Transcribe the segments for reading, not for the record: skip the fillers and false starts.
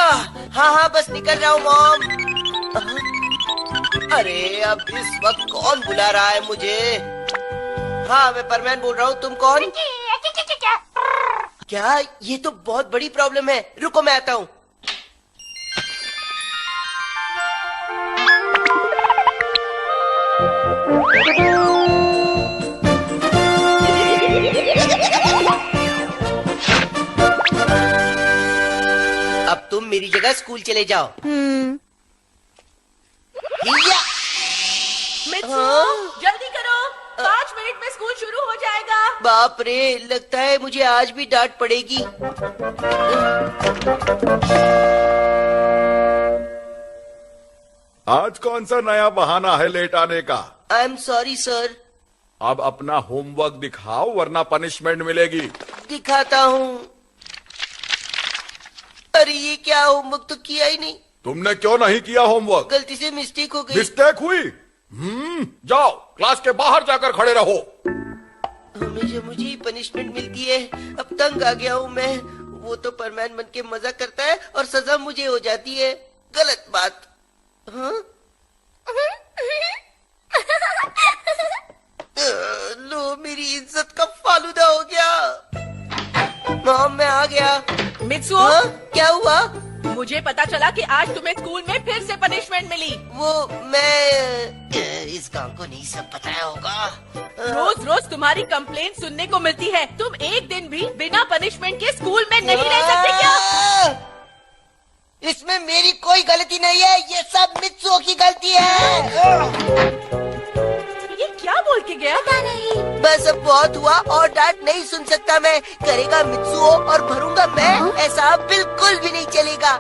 हाँ हाँ, बस निकल रहा हूँ मॉम। अरे अब इस वक्त कौन बुला रहा है मुझे? हाँ, मैं परमैन बोल रहा हूँ। तुम कौन? क्या? ये तो बहुत बड़ी प्रॉब्लम है। रुको, मैं आता हूँ। अब तुम मेरी जगह स्कूल चले जाओ। जल्दी करो, 5 मिनट में स्कूल शुरू हो जाएगा। बाप रे, लगता है मुझे आज भी डांट पड़ेगी। आज कौन सा नया बहाना है लेट आने का? I am sorry sir. अब अपना होमवर्क दिखाओ वरना पनिशमेंट मिलेगी। दिखाता हूँ। अरे ये क्या, होमवर्क तो किया ही नहीं। तुमने क्यों नहीं किया होमवर्क? गलती से मिस्टेक हो गई। मिस्टेक हुई? जाओ क्लास के बाहर जाकर खड़े रहो। हमेशा मुझे ही पनिशमेंट मिलती है। अब तंग आ गया हूँ मैं। वो तो परमैन बन के मजा करता है और सजा मुझे हो जाती है। गलत बात। हाँ? लो, मेरी इज्जत का फालूदा हो गया। मॉम, मैं आ गया। मित्सुओ, हाँ? क्या हुआ? मुझे पता चला कि आज तुम्हें स्कूल में फिर से पनिशमेंट मिली। वो मैं इस गांव को नहीं सब पता होगा। रोज रोज तुम्हारी कंप्लेंट सुनने को मिलती है। तुम एक दिन भी बिना पनिशमेंट के स्कूल में नहीं रह सकते क्या? इसमें मेरी कोई गलती नहीं है। ये सब मित्सुओ की गलती है। ये क्या बोल के गया? पता नहीं। बस अब बहुत हुआ और डांट नहीं सुन सकता मैं। करेगा मित्सुओ और भरूंगा मैं। ऐसा बिल्कुल भी नहीं चलेगा।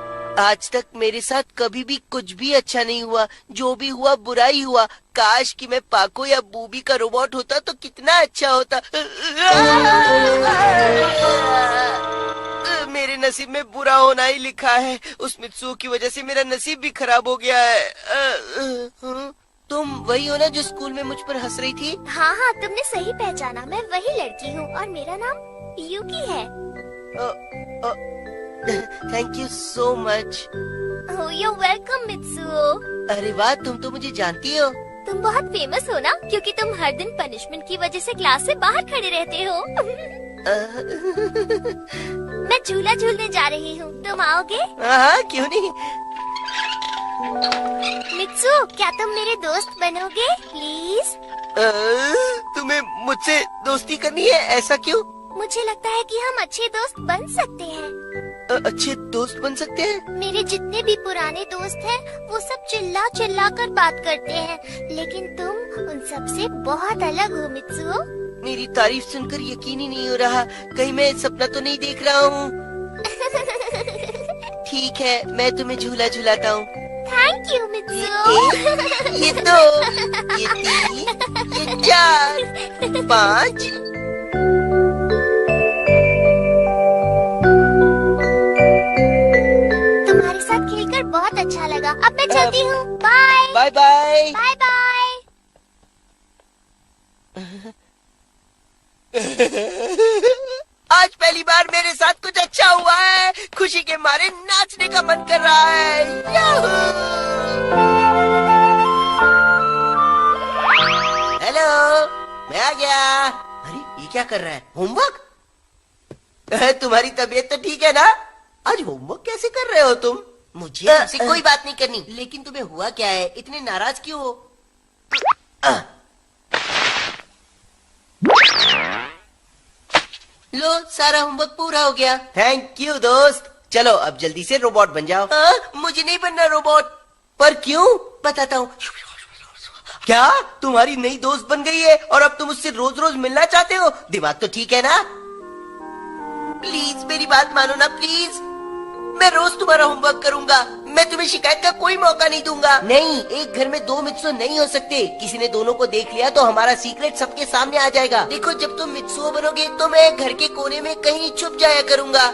आज तक मेरे साथ कभी भी कुछ भी अच्छा नहीं हुआ। जो भी हुआ बुरा ही हुआ। काश कि मैं पाको या बूबी का रोबोट होता तो कितना अच्छा होता। मेरे नसीब में बुरा होना ही लिखा है। उस मित्सुओ की वजह से मेरा नसीब भी खराब हो गया है। तुम वही हो ना जो स्कूल में मुझ पर हंस रही थी? हाँ हाँ, तुमने सही पहचाना। मैं वही लड़की हूँ और मेरा नाम यूकी है। Thank you so much. You're welcome, Mitsuo. अरे वाह, तुम तो मुझे जानती हो। तुम बहुत फेमस हो ना, क्योंकि तुम हर दिन पनिशमेंट की वजह से क्लास से बाहर खड़े रहते हो। मैं झूला झूलने जा रही हूँ, तुम आओगे? हाँ, क्यों नहीं। मित्सुओ, क्या तुम मेरे दोस्त बनोगे प्लीज? तुम्हें मुझसे दोस्ती करनी है? ऐसा क्यों? मुझे लगता है कि हम अच्छे दोस्त बन सकते हैं। अच्छे दोस्त बन सकते हैं? मेरे जितने भी पुराने दोस्त हैं, वो सब चिल्ला चिल्ला कर बात करते हैं, लेकिन तुम उन सब से बहुत अलग हो मित्सुओ। मेरी तारीफ सुनकर यकीन ही नहीं हो रहा। कहीं मैं सपना तो नहीं देख रहा हूँ। ठीक है, मैं तुम्हें झूला झूलाता हूँ। Thank you Mitsuo. ये 2, ये 3, ये 4, 5। तुम्हारे साथ खेलकर बहुत अच्छा लगा। अब मैं चलती हूँ। Bye bye bye. Bye bye. आज पहली बार मेरे साथ कुछ अच्छा हुआ है। खुशी के मारे नाचने का मन कर रहा है। हेलो, मैं आ गया। अरे ये क्या कर रहा है? होमवर्क? तुम्हारी तबीयत तो ठीक है ना? आज होमवर्क कैसे कर रहे हो तुम? मुझे तुमसे कोई बात नहीं करनी। लेकिन तुम्हें हुआ क्या है? इतने नाराज क्यों हो? लो, सारा होमवर्क पूरा हो गया। थैंक यू दोस्त। चलो अब जल्दी से रोबोट बन जाओ। मुझे नहीं बनना रोबोट। पर क्यों? बताता हूँ। क्या तुम्हारी नई दोस्त बन गई है और अब तुम उससे रोज रोज मिलना चाहते हो? दिमाग तो ठीक है ना? प्लीज मेरी बात मानो ना, प्लीज। मैं रोज तुम्हारा होमवर्क करूंगा। मैं तुम्हें शिकायत का कोई मौका नहीं दूंगा। नहीं, एक घर में 2 मित्सुओ नहीं हो सकते। किसी ने दोनों को देख लिया तो हमारा सीक्रेट सबके सामने आ जाएगा। देखो, जब तुम मित्सुओ बनोगे तो मैं घर के कोने में कहीं छुप जाया करूंगा।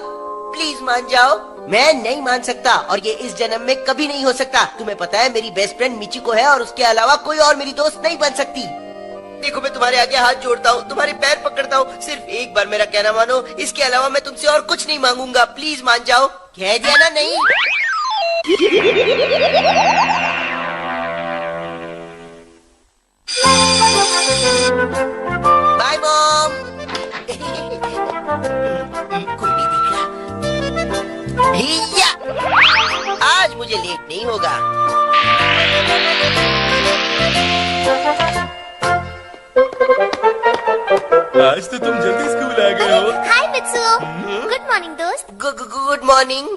प्लीज मान जाओ। मैं नहीं मान सकता और ये इस जन्म में कभी नहीं हो सकता। तुम्हें पता है मेरी बेस्ट फ्रेंड मिचिको है और उसके अलावा कोई और मेरी दोस्त नहीं बन सकती। देखो मैं तुम्हारे आगे हाथ जोड़ता हूँ, तुम्हारे पैर पकड़ता हूँ, सिर्फ एक बार मेरा कहना मानो, इसके अलावा मैं तुमसे और कुछ नहीं मांगूंगा, प्लीज मान जाओ। कह दिया ना नहीं। Bye mom. कोई नहीं दिख रहा। हिया! आज मुझे लेट नहीं होगा। आज तो तुम जल्दी स्कूल आ गए हो। हाय मित्सुओ, गुड मॉर्निंग दोस्त। Good morning.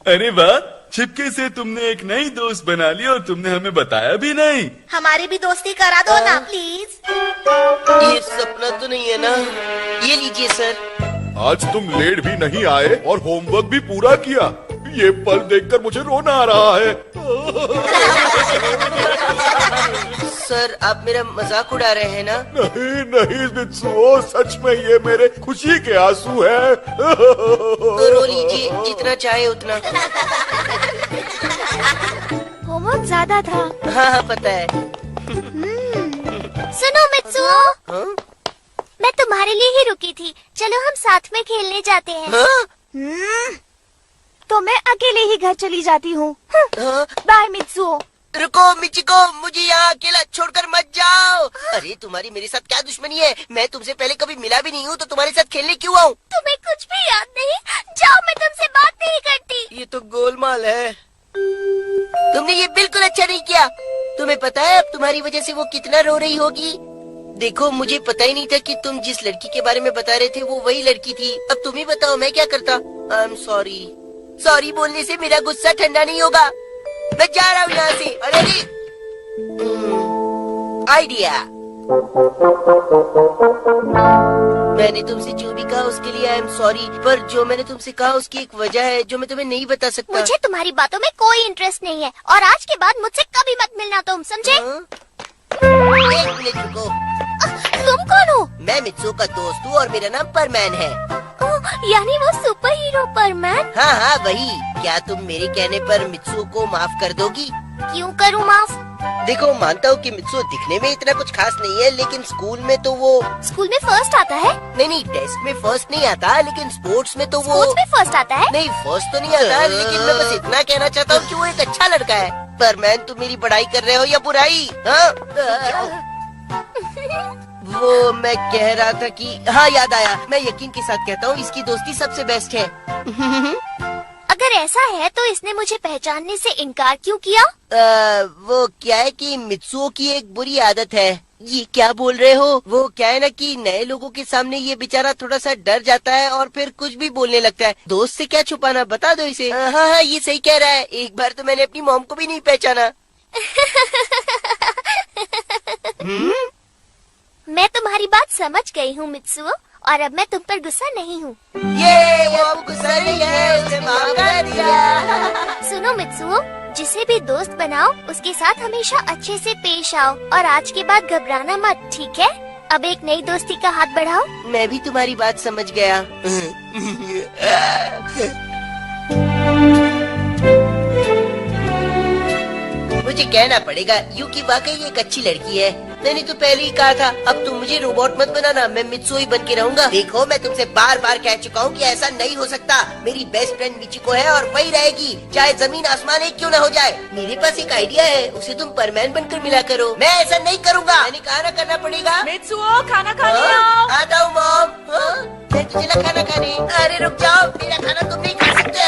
अरे वाह, छिपके से तुमने एक नई दोस्त बना ली और तुमने हमें बताया भी नहीं। हमारी भी दोस्ती करा दो ना प्लीज। ये सपना तो नहीं है ना? ये लीजिए सर। आज तुम लेट भी नहीं आए और होमवर्क भी पूरा किया। ये पल देखकर मुझे रोना आ रहा है। सर आप मेरा मजाक उड़ा रहे हैं ना? नहीं नहीं मित्सुओ, सच में ये मेरे खुशी के आंसू हैं। तो रो लीजिए, जितना चाहे उतना। होमवर्क ज्यादा था। हाँ पता है। सुनो मित्सुओ, हाँ? मैं तुम्हारे लिए ही रुकी थी, चलो हम साथ में खेलने जाते हैं। हाँ? तो मैं अकेले ही घर चली जाती हूँ। हाँ? Bye Mitsuo. रुको मिचिको, मुझे यहाँ अकेला छोड़कर मत जाओ। अरे तुम्हारी मेरे साथ क्या दुश्मनी है? मैं तुमसे पहले कभी मिला भी नहीं हूँ, तो तुम्हारे साथ खेलने क्यों आऊँ? तुम्हें कुछ भी याद नहीं? जाओ, मैं तुमसे बात नहीं करती। ये तो गोलमाल है। तुमने ये बिल्कुल अच्छा नहीं किया। तुम्हें पता है अब तुम्हारी वजह से वो कितना रो रही होगी? देखो मुझे पता ही नहीं था कि तुम जिस लड़की के बारे में बता रहे थे वो वही लड़की थी। अब तुम ही बताओ मैं क्या करता? I am sorry. सॉरी बोलने से मेरा गुस्सा ठंडा नहीं होगा। मैं जा रहा हूँ यहाँ से। अरे आइडिया। मैंने तुमसे जो भी कहा उसके लिए आई एम सॉरी, पर जो मैंने तुमसे कहा उसकी एक वजह है जो मैं तुम्हें नहीं बता सकता। मुझे तुम्हारी बातों में कोई इंटरेस्ट नहीं है और आज के बाद मुझसे कभी मत मिलना, तुम समझे? हाँ? एक मिनट रुको। तुम कौन हो? मैं मित्सुओ का दोस्त हूँ और मेरा नाम परमैन है। यानी वो सुपर हीरो परमैन? हाँ हाँ वही। क्या तुम मेरे कहने पर मित्सुओ को माफ कर दोगी? क्यों करूँ माफ? देखो मानता हूँ कि मित्सुओ दिखने में इतना कुछ खास नहीं है, लेकिन स्कूल में तो वो स्कूल में फर्स्ट आता है? नहीं टेस्ट में फर्स्ट नहीं आता, लेकिन स्पोर्ट्स में तो वो स्पोर्ट्स में फर्स्ट आता है? नहीं फर्स्ट तो नहीं आता, लेकिन मैं बस इतना कहना चाहता हूँ कि वो एक अच्छा लड़का है। परमैन तुम मेरी बड़ाई कर रहे हो या बुराई? हाँ? वो मैं कह रहा था कि हाँ याद आया, मैं यकीन के साथ कहता हूँ इसकी दोस्ती सबसे बेस्ट है। अगर ऐसा है तो इसने मुझे पहचानने से इनकार क्यों किया? वो क्या है कि मित्सुओ की एक बुरी आदत है। ये क्या बोल रहे हो? वो क्या है ना कि नए लोगों के सामने ये बेचारा थोड़ा सा डर जाता है और फिर कुछ भी बोलने लगता है। दोस्त से क्या छुपाना, बता दो इसे। हाँ ये सही कह रहा है। एक बार तो मैंने अपनी मॉम को भी नहीं पहचाना। मैं तुम्हारी बात समझ गई हूँ मित्सुओ, और अब मैं तुम पर गुस्सा नहीं हूँ। ये वो अब गुस्सा नहीं है, उसने माफ कर दिया। सुनो मित्सुओ, जिसे भी दोस्त बनाओ उसके साथ हमेशा अच्छे से पेश आओ और आज के बाद घबराना मत, ठीक है? अब एक नई दोस्ती का हाथ बढ़ाओ। मैं भी तुम्हारी बात समझ गया। मुझे कहना पड़ेगा यूकी वाकई एक अच्छी लड़की है। मैंने तो पहले ही कहा था। अब तुम मुझे रोबोट मत बनाना, मैं मित्सुओ ही बन के रहूंगा। देखो मैं तुमसे बार बार कह चुका हूँ कि ऐसा नहीं हो सकता। मेरी बेस्ट फ्रेंड मिचिको है और वही रहेगी, चाहे जमीन आसमान एक क्यों न हो जाए। मेरे पास एक आइडिया है, उसे तुम परमैन बनकर मिला करो। मैं ऐसा नहीं करूँगा। मैंने कहा ना करना पड़ेगा। मित्सुओ खाना खाने आओ। हाँ, आता हूँ मॉम। हाँ, मैं तुझे ला खाना खाने। अरे रुक जाओ, मेरा खाना तुम नहीं खा सकते।